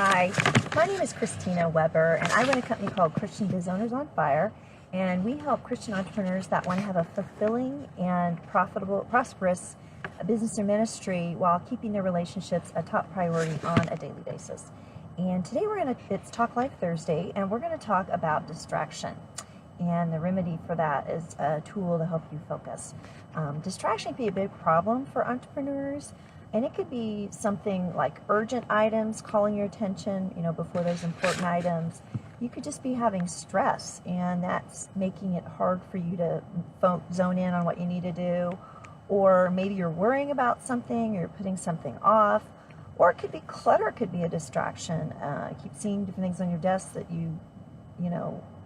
Hi, my name is Christina Weber, and I run a company called Christian Biz Owners on Fire, and we help Christian entrepreneurs that want to have a fulfilling and prosperous business or ministry while keeping their relationships a top priority on a daily basis. And today it's Talk Life Thursday, and we're going to talk about distraction. And the remedy for that is a tool to help you focus. Distraction can be a big problem for entrepreneurs. And it could be something like urgent items calling your attention, before those important items. You could just be having stress, and that's making it hard for you to zone in on what you need to do. Or maybe you're worrying about something, you're putting something off. Or it could be clutter, it could be a distraction. You keep seeing different things on your desk that you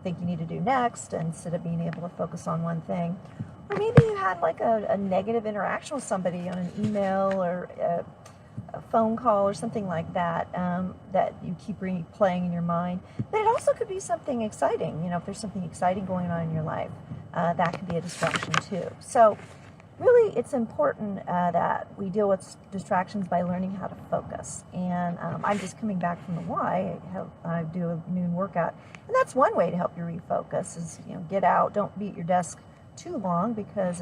think you need to do next instead of being able to focus on one thing. Or maybe you had like a negative interaction with somebody on an email or a phone call or something like that that you keep replaying in your mind. But it also could be something exciting. If there's something exciting going on in your life, that could be a distraction too. So really, it's important that we deal with distractions by learning how to focus. And I'm just coming back from the Y. I do a noon workout. And that's one way to help you refocus is, get out, don't be at your desk too long, because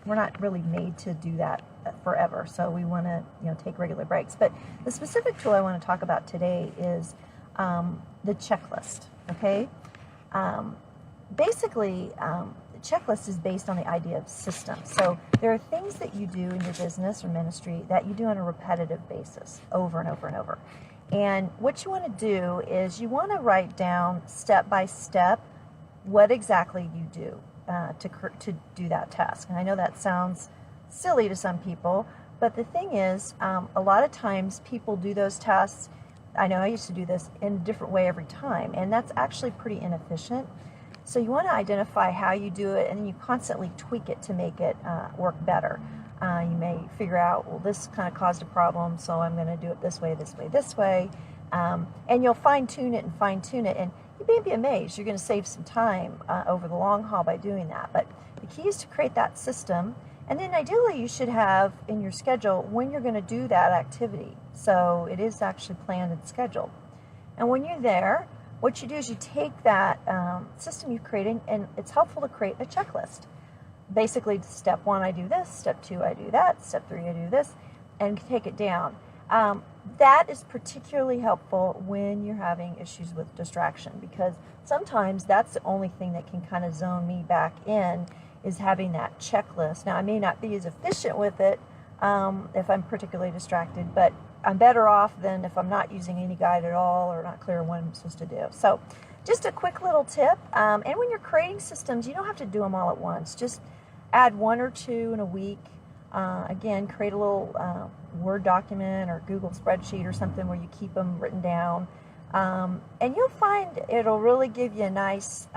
we're not really made to do that forever. So we want to take regular breaks. But the specific tool I want to talk about today is the checklist. Okay, basically, the checklist is based on the idea of system. So there are things that you do in your business or ministry that you do on a repetitive basis over and over and over. And what you want to do is you want to write down step by step what exactly you do to do that task. And I know that sounds silly to some people, but the thing is, a lot of times people do those tasks. I know I used to do this in a different way every time, and that's actually pretty inefficient. So you want to identify how you do it, and then you constantly tweak it to make it work better. You may figure out, well, this kind of caused a problem, so I'm going to do it this way, this way, this way. And you'll fine-tune it. And you may be amazed. You're going to save some time over the long haul by doing that. But the key is to create that system. And then ideally, you should have in your schedule when you're going to do that activity. So it is actually planned and scheduled. And when you're there, what you do is you take that system you've created, and it's helpful to create a checklist. Basically, step 1, I do this. Step 2, I do that. Step 3, I do this. And take it down. That is particularly helpful when you're having issues with distraction, because sometimes that's the only thing that can kind of zone me back in is having that checklist. Now, I may not be as efficient with it if I'm particularly distracted, but I'm better off than if I'm not using any guide at all or not clear on what I'm supposed to do. So just a quick little tip. And when you're creating systems, you don't have to do them all at once. Just add 1 or 2 in a week. Again, create a little Word document or Google spreadsheet or something where you keep them written down. And you'll find it'll really give you a nice,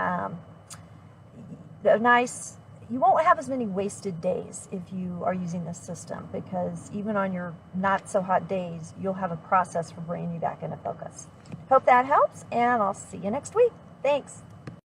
you won't have as many wasted days if you are using this system, because even on your not so hot days, you'll have a process for bringing you back into focus. Hope that helps, and I'll see you next week. Thanks.